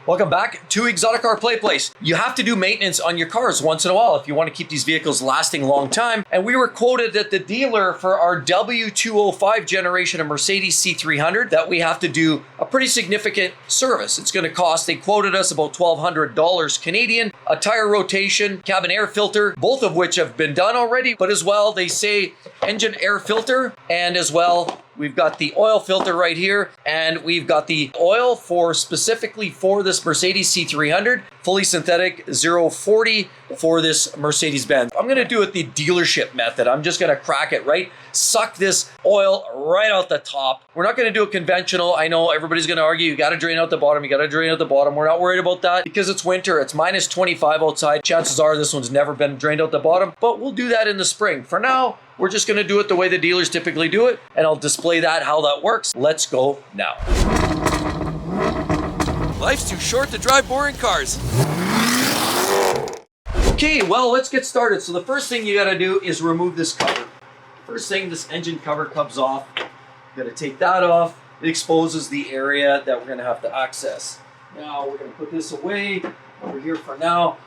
Welcome back to Exotic Car Play Place. You have to do maintenance on your cars once in a while if you want to keep these vehicles lasting a long time. And we were quoted at the dealer for our W205 generation of Mercedes C300 that we have to do a pretty significant service. It's going to cost, they quoted us about $1,200 Canadian, a tire rotation, cabin air filter, both of which have been done already, but as well, they say engine air filter, and as well, we've got the oil filter right here, and we've got the oil specifically for this Mercedes C300, fully synthetic 040 for this Mercedes-Benz. I'm gonna do it the dealership method. I'm just gonna crack it, right? Suck this oil right out the top. We're not gonna do it conventional. I know everybody's gonna argue, you gotta drain out the bottom, you gotta drain out the bottom. We're not worried about that because it's winter, it's minus 25 outside. Chances are this one's never been drained out the bottom, but we'll do that in the spring. For now, we're just gonna do it the way the dealers typically do it, and I'll display that, how that works. Let's go now. Life's too short to drive boring cars. Okay, well, let's get started. So the first thing you gotta do is remove this cover. First thing, this engine cover comes off. You gotta take that off. It exposes the area that we're gonna have to access. Now, we're gonna put this away over here for now.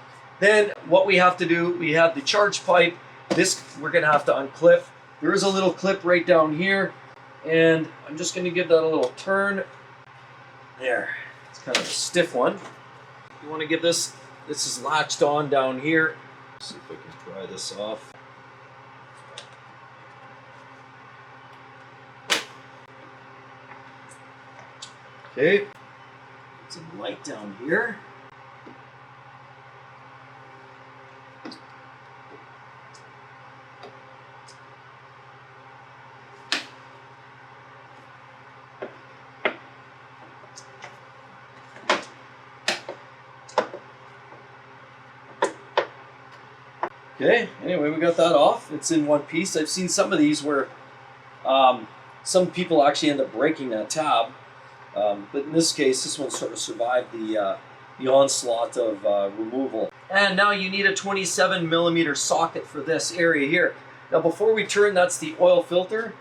Then what we have to do, we have the charge pipe. This we're gonna have to unclip. There is a little clip right down here, and I'm just gonna give that a little turn. There, it's kind of a stiff one. You wanna give this is latched on down here. Let's see if I can pry this off. Okay, some light down here. Okay, anyway, we got that off. It's in one piece. I've seen some of these where some people actually end up breaking that tab. But in this case, this one sort of survived the onslaught of removal. And now you need a 27 millimeter socket for this area here. Now before we turn, that's the oil filter.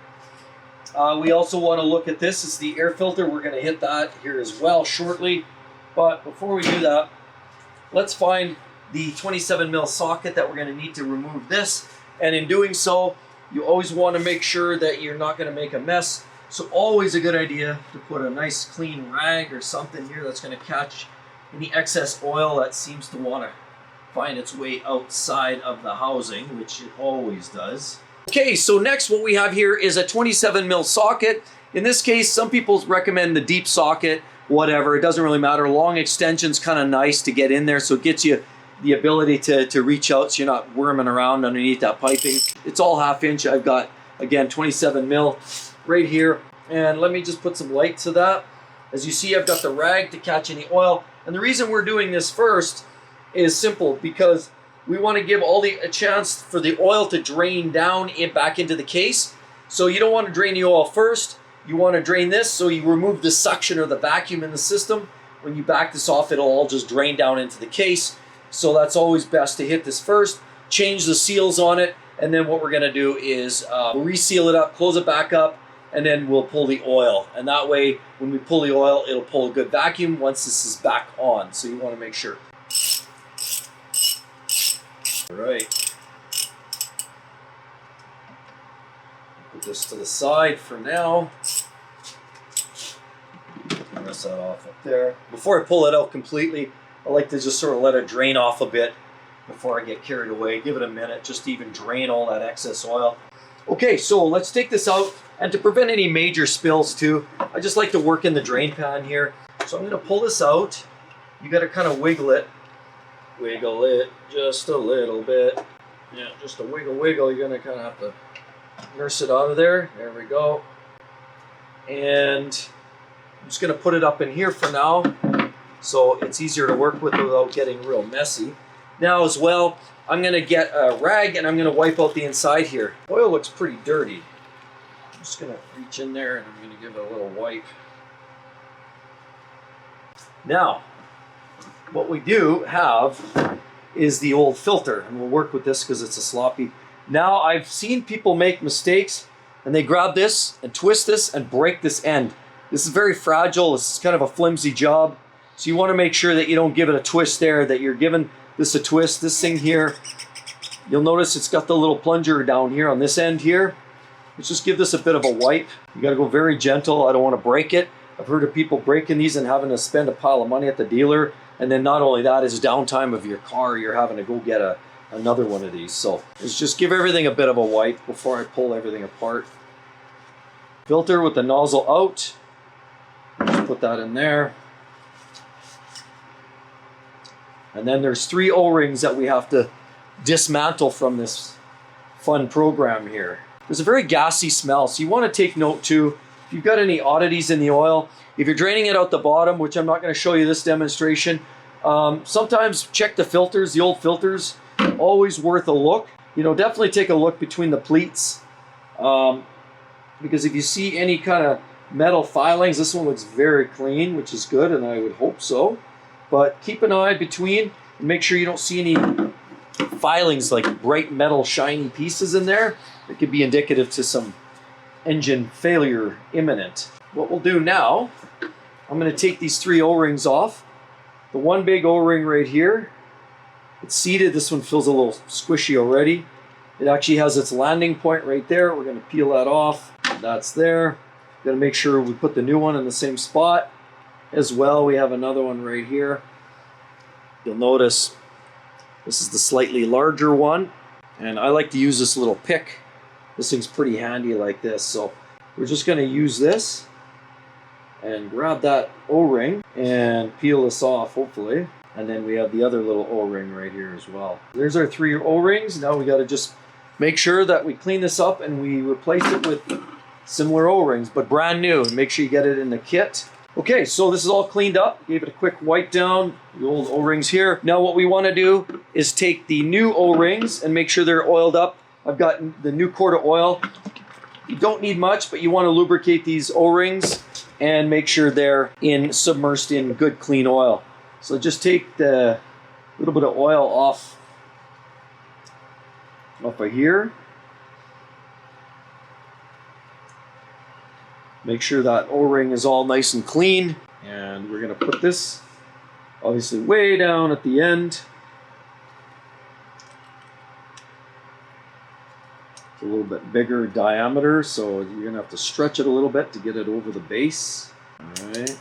We also want to look at this. It's the air filter. We're going to hit that here as well shortly. But before we do that, let's find the 27 mil socket that we're going to need to remove this. And in doing so, you always want to make sure that you're not going to make a mess. So always a good idea to put a nice clean rag or something here that's going to catch any excess oil that seems to want to find its way outside of the housing, which it always does. Okay, so next what we have here is a 27 mil socket. In this case, some people recommend the deep socket, whatever, it doesn't really matter. Long extension's kind of nice to get in there, so it gets you the ability to reach out so you're not worming around underneath that piping. It's all 1/2 inch. I've got, again, 27 mil right here. And let me just put some light to that. As you see, I've got the rag to catch any oil. And the reason we're doing this first is simple, because we want to give a chance for the oil to drain down back into the case. So you don't want to drain the oil first. You want to drain this so you remove the suction or the vacuum in the system. When you back this off, it'll all just drain down into the case. So that's always best to hit this first, change the seals on it, and then what we're gonna do is reseal it up, close it back up, and then we'll pull the oil. And that way, when we pull the oil, it'll pull a good vacuum once this is back on. So you wanna make sure. All right. Put this to the side for now. Press that off up there. Before I pull it out completely, I like to just sort of let it drain off a bit before I get carried away. Give it a minute just to even drain all that excess oil. Okay, so let's take this out. And to prevent any major spills too, I just like to work in the drain pan here. So I'm gonna pull this out. You gotta kind of wiggle it. Wiggle it just a little bit. Yeah, just a wiggle. You're gonna kind of have to nurse it out of there. There we go. And I'm just gonna put it up in here for now, so it's easier to work with without getting real messy. Now as well, I'm gonna get a rag and I'm gonna wipe out the inside here. Oil looks pretty dirty. I'm just gonna reach in there and I'm gonna give it a little wipe. Now, what we do have is the old filter, and we'll work with this because it's a sloppy. Now I've seen people make mistakes and they grab this and twist this and break this end. This is very fragile. This is kind of a flimsy job. So you want to make sure that you don't give it a twist there, that you're giving this a twist. This thing here, you'll notice it's got the little plunger down here on this end here. Let's just give this a bit of a wipe. You got to go very gentle. I don't want to break it. I've heard of people breaking these and having to spend a pile of money at the dealer. And then not only that, is downtime of your car, you're having to go get another one of these. So let's just give everything a bit of a wipe before I pull everything apart. Filter with the nozzle out. Just put that in there. And then there's 3 O-rings that we have to dismantle from this fun program here. There's a very gassy smell, so you want to take note too. If you've got any oddities in the oil, if you're draining it out the bottom, which I'm not going to show you this demonstration, sometimes check the filters, the old filters. Always worth a look. You know, definitely take a look between the pleats, because if you see any kind of metal filings, this one looks very clean, which is good, and I would hope so. But keep an eye between and make sure you don't see any filings like bright metal shiny pieces in there. It could be indicative to some engine failure imminent. What we'll do now, I'm going to take these 3 O-rings off. The one big O-ring right here, it's seated. This one feels a little squishy already. It actually has its landing point right there. We're going to peel that off. That's there. Got to make sure we put the new one in the same spot as well. We have another one right here. You'll notice this is the slightly larger one, and I like to use this little pick. This thing's pretty handy like this, so we're just going to use this and grab that O-ring and peel this off, hopefully. And then we have the other little O-ring right here as well. There's our 3 O-rings. Now we got to just make sure that we clean this up and we replace it with similar O-rings, but brand new. And make sure you get it in the kit. Okay, so this is all cleaned up. Gave it a quick wipe down, the old O-rings here. Now what we want to do is take the new O-rings and make sure they're oiled up. I've got the new quart of oil. You don't need much, but you want to lubricate these O-rings and make sure they're submersed in good clean oil. So just take the little bit of oil off of here. Make sure that O-ring is all nice and clean. And we're going to put this obviously way down at the end. It's a little bit bigger diameter, so you're going to have to stretch it a little bit to get it over the base. All right.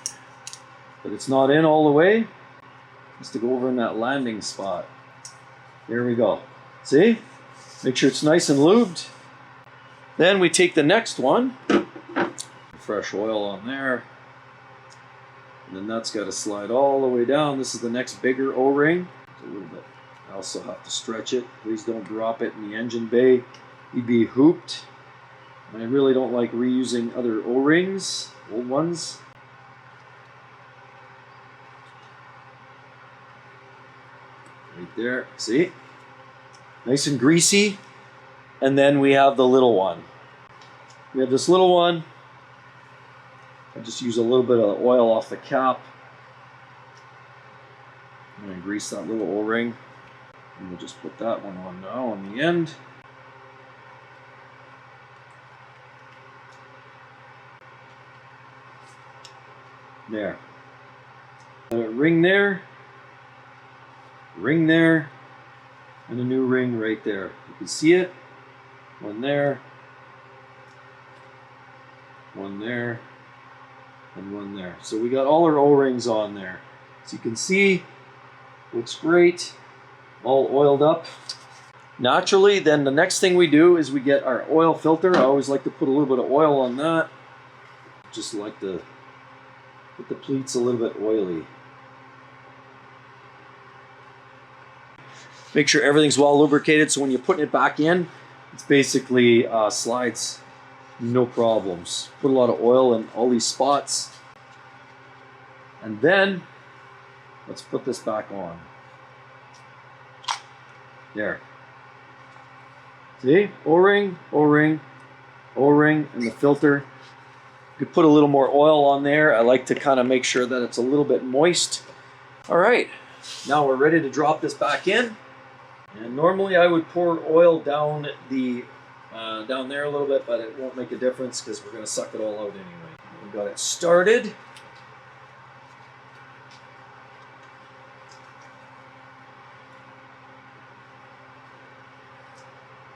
But it's not in all the way. Just to go over in that landing spot. There we go. See? Make sure it's nice and lubed. Then we take the next one. Fresh oil on there. And then that's got to slide all the way down. This is the next bigger O-ring. A little bit. I also have to stretch it. Please don't drop it in the engine bay. You'd be hooped. And I really don't like reusing other O-rings, old ones. Right there, see? Nice and greasy. And then we have the little one. We have this little one. I just use a little bit of oil off the cap. I'm going to grease that little O-ring. And we'll just put that one on now on the end. There. Ring there. Ring there. And a new ring right there. You can see it. One there. One there. And one there. So we got all our O-rings on there. So you can see, looks great. All oiled up. Naturally, then the next thing we do is we get our oil filter. I always like to put a little bit of oil on that. Just like to get the pleats a little bit oily. Make sure everything's well lubricated so when you're putting it back in, it's basically slides no problems. Put a lot of oil in all these spots. And then, let's put this back on. There. See? O-ring, O-ring, O-ring, and the filter. You could put a little more oil on there. I like to kind of make sure that it's a little bit moist. All right, now we're ready to drop this back in. And normally I would pour oil down down there a little bit, but it won't make a difference because we're going to suck it all out anyway. We've got it started.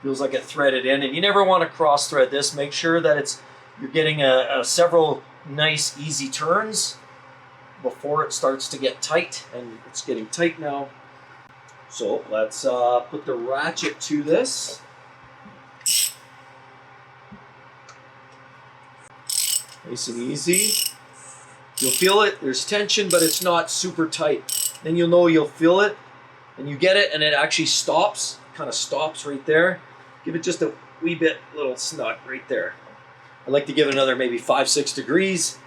Feels like it threaded in, and you never want to cross thread this. Make sure that you're getting several nice easy turns before it starts to get tight, and it's getting tight now. So let's put the ratchet to this. Nice and easy. You'll feel it, there's tension, but it's not super tight. Then you'll know you'll feel it, and you get it, and it actually stops, kind of stops right there. Give it just a wee bit, little snug right there. I like to give it another maybe 5-6 degrees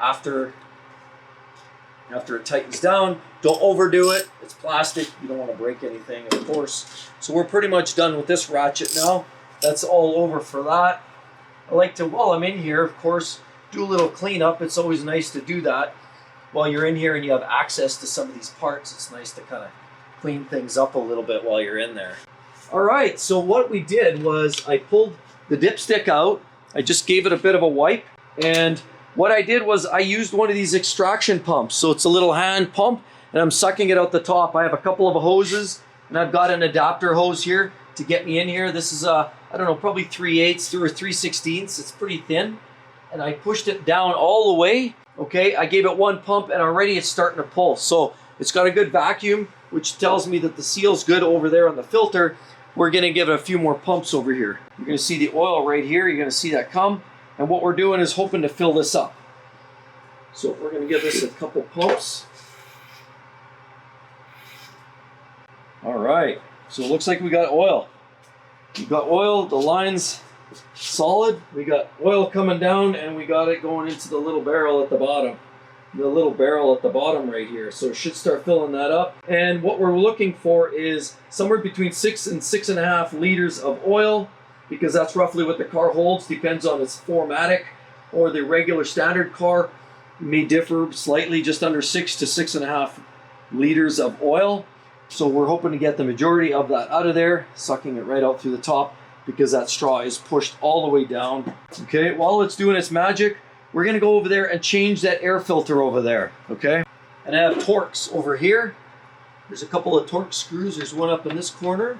after it tightens down. Don't overdo it. It's plastic. You don't want to break anything, of course. So we're pretty much done with this ratchet now. That's all over for that. I like to, while I'm in here, of course, do a little cleanup. It's always nice to do that while you're in here and you have access to some of these parts. It's nice to kind of clean things up a little bit while you're in there. All right, so what we did was I pulled the dipstick out. I just gave it a bit of a wipe, and what I did was I used one of these extraction pumps. So it's a little hand pump, and I'm sucking it out the top. I have a couple of hoses, and I've got an adapter hose here to get me in here. This is I don't know, probably 3/8 or 3/16. It's pretty thin, and I pushed it down all the way. Okay, I gave it one pump, and already it's starting to pull. So it's got a good vacuum, which tells me that the seal's good over there on the filter. We're going to give it a few more pumps over here. You're going to see the oil right here. You're going to see that come. And what we're doing is hoping to fill this up. So we're going to give this a couple pumps. All right. So it looks like we got oil. We got oil. The line's solid. We got oil coming down, and we got it going into the little barrel at the bottom. The little barrel at the bottom right here. So it should start filling that up. And what we're looking for is somewhere between 6 and 6.5 liters of oil, because that's roughly what the car holds. Depends on its 4MATIC or the regular standard car. It may differ slightly, just under 6 to 6.5 liters of oil. So we're hoping to get the majority of that out of there, sucking it right out through the top, because that straw is pushed all the way down. Okay, while it's doing its magic, we're going to go over there and change that air filter over there, okay? And I have Torx over here. There's a couple of Torx screws. There's one up in this corner.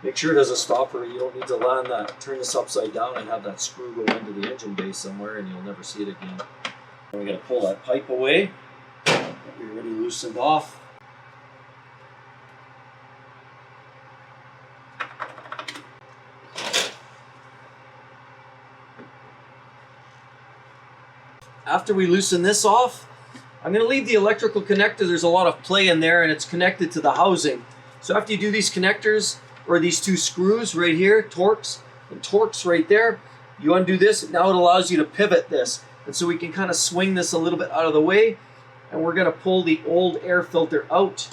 Make sure there's a stopper. You don't need to land that. Turn this upside down and have that screw go into the engine bay somewhere, and you'll never see it again. And we're going to pull that pipe away that we already loosened off. After we loosen this off, I'm going to leave the electrical connector. There's a lot of play in there, and it's connected to the housing. So after you do these connectors, or these two screws right here, Torx and Torx right there, you undo this. Now it allows you to pivot this. And so we can kind of swing this a little bit out of the way, and we're going to pull the old air filter out.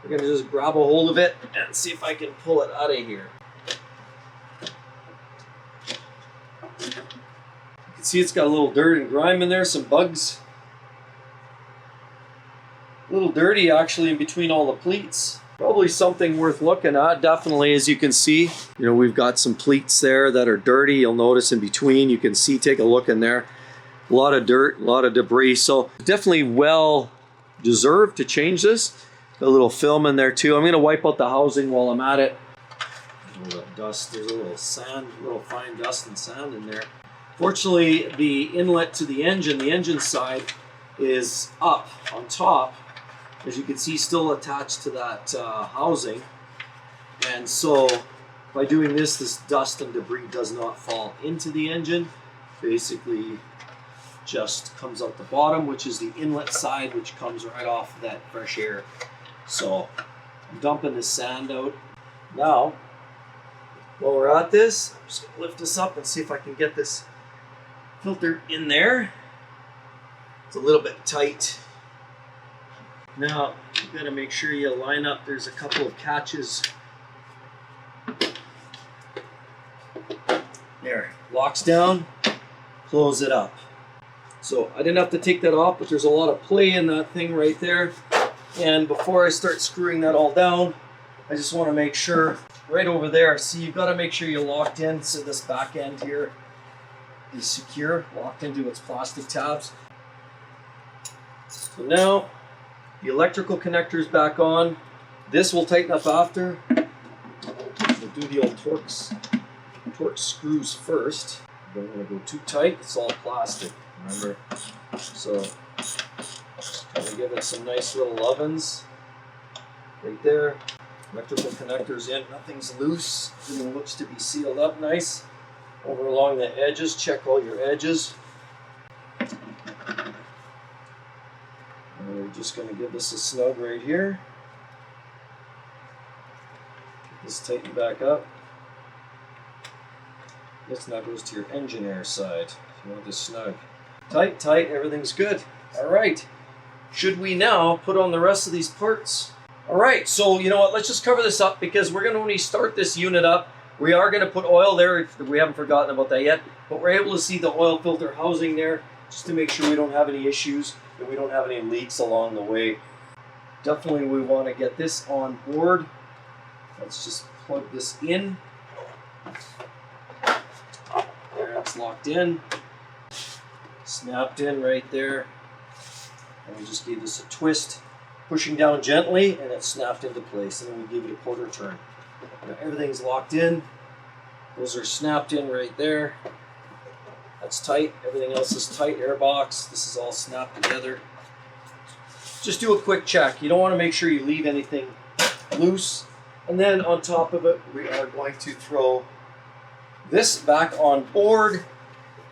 We're going to just grab a hold of it and see if I can pull it out of here. You can see it's got a little dirt and grime in there, some bugs. A little dirty actually in between all the pleats. Probably something worth looking at, definitely, as you can see. You know, we've got some pleats there that are dirty. You'll notice in between, you can see, take a look in there. A lot of dirt, a lot of debris. So definitely well deserved to change this. Got a little film in there too. I'm gonna wipe out the housing while I'm at it. A little dust, there's a little sand, a little fine dust and sand in there. Fortunately, the inlet to the engine side is up on top. As you can see, still attached to that housing. And so by doing this, this dust and debris does not fall into the engine. Basically just comes out the bottom, which is the inlet side, which comes right off that fresh air. So I'm dumping this sand out. Now, while we're at this, I'm just gonna lift this up and see if I can get this filter in there. It's a little bit tight. Now, you gotta make sure you line up. There's a couple of catches. There, locks down, close it up. So I didn't have to take that off, but there's a lot of play in that thing right there. And before I start screwing that all down, I just wanna make sure, right over there, see, you've gotta make sure you're locked in so this back end here is secure, locked into its plastic tabs. So now, the electrical connector is back on. This will tighten up after. The do the old torque screws first. You don't want to go too tight, it's all plastic, remember? So just kind of give it some nice little ovens right there. Electrical connectors in, nothing's loose. Everything looks to be sealed up nice. Over along the edges, check all your edges. And we're just going to give this a snug right here. Get this tightened back up. This now goes to your engine air side. If you want this snug. Tight, tight, everything's good. All right. Should we now put on the rest of these parts? All right, so you know what, let's just cover this up because we're going to, when we start this unit up, we are going to put oil there. If we haven't forgotten about that yet, but we're able to see the oil filter housing there just to make sure we don't have any issues and we don't have any leaks along the way. Definitely we want to get this on board. Let's just plug this in. There, it's locked in. Snapped in right there. And we just gave this a twist. Pushing down gently, and it snapped into place, and then we give it a quarter turn. Now everything's locked in. Those are snapped in right there. That's tight. Everything else is tight. Airbox. This is all snapped together. Just do a quick check. You don't want to make sure you leave anything loose. And then on top of it, we are going to throw this back on board,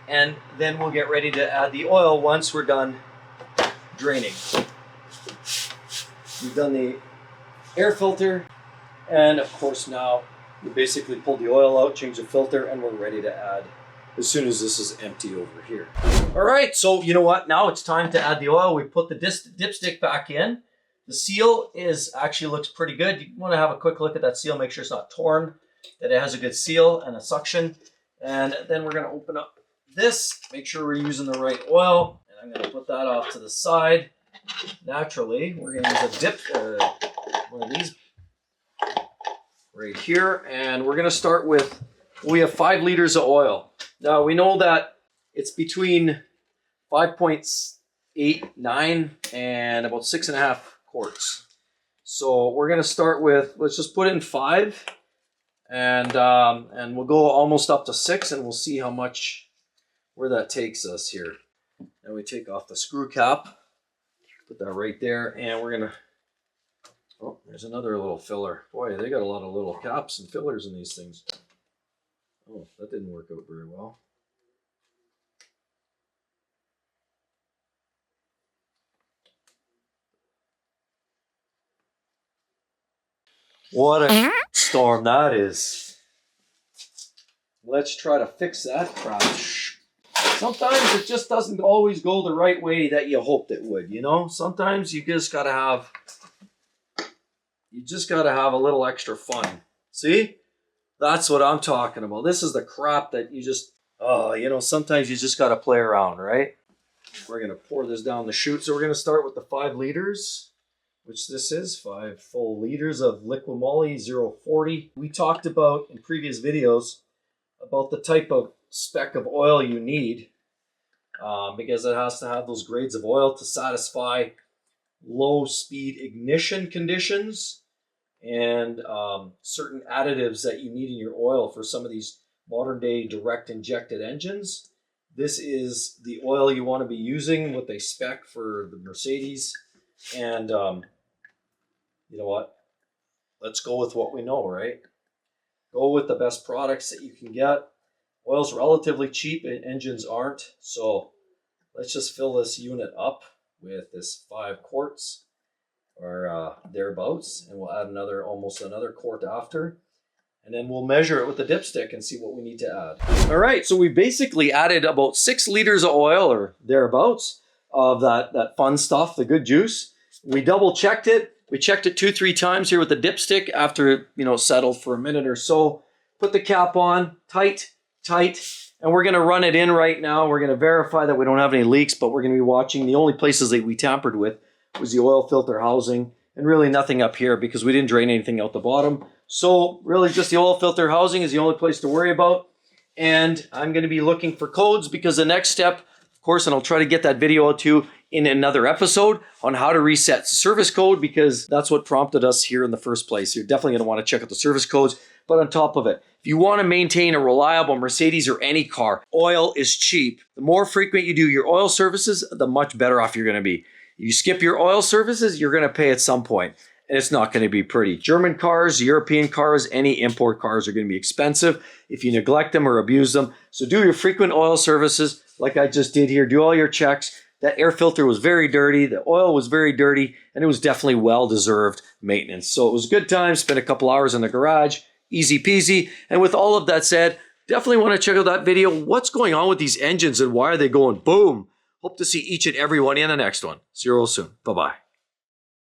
and then we'll get ready to add the oil once we're done draining. We've done the air filter, and of course now we basically pulled the oil out, changed the filter, and we're ready to add as soon as this is empty over here. All right, so you know what? Now it's time to add the oil. We put the dipstick back in. The seal actually looks pretty good. You want to have a quick look at that seal, make sure it's not torn, that it has a good seal and a suction. And then we're going to open up this, make sure we're using the right oil, and I'm going to put that off to the side. Naturally, we're going to use one of these right here, and we're going to start with, we have 5 liters of oil. Now we know that it's between 5.89 and about 6.5 quarts. So we're going to start with, let's just put in 5, and we'll go almost up to 6, and we'll see how much, where that takes us here. And we take off the screw cap. Put that right there, and we're gonna, oh, there's another little filler. Boy, they got a lot of little caps and fillers in these things. Oh, that didn't work out very well. What a storm that is. Let's try to fix that crap. Sometimes it just doesn't always go the right way that you hoped it would, you know? Sometimes you just gotta have a little extra fun. See? That's what I'm talking about. This is the crap that you just, you know, sometimes you just gotta play around, right? We're gonna pour this down the chute. So we're gonna start with the 5 liters, which this is 5 full liters of liquid moly 040. We talked about in previous videos about the type of spec of oil you need because it has to have those grades of oil to satisfy low speed ignition conditions and certain additives that you need in your oil for some of these modern day direct injected engines. This is the oil you want to be using, what they spec for the Mercedes. And you know what? Let's go with what we know, right? Go with the best products that you can get. Oil's relatively cheap, and engines aren't. So let's just fill this unit up with this 5 quarts or thereabouts, and we'll add almost another quart after. And then we'll measure it with the dipstick and see what we need to add. All right, so we basically added about 6 liters of oil or thereabouts of that fun stuff, the good juice. We double checked it. We checked it 2-3 times here with the dipstick after, you know, settled for a minute or so. Put the cap on, tight, and we're gonna run it in right now. We're gonna verify that we don't have any leaks, but we're gonna be watching. The only places that we tampered with was the oil filter housing and really nothing up here because we didn't drain anything out the bottom. So really just the oil filter housing is the only place to worry about. And I'm gonna be looking for codes because the next step, of course, and I'll try to get that video out to you, in another episode on how to reset service code, because that's what prompted us here in the first place. You're definitely going to want to check out the service codes. But on top of it, if you want to maintain a reliable Mercedes or any car, oil is cheap. The more frequent you do your oil services, the much better off you're going to be. You skip your oil services, you're going to pay at some point, and it's not going to be pretty. German cars, European cars, any import cars are going to be expensive if you neglect them or abuse them. So do your frequent oil services like I just did here. Do all your checks. That air filter was very dirty. The oil was very dirty, and it was definitely well-deserved maintenance. So it was a good time. Spent a couple hours in the garage. Easy peasy. And with all of that said, definitely want to check out that video. What's going on with these engines and why are they going boom? Hope to see each and every one in the next one. See you real soon. Bye-bye.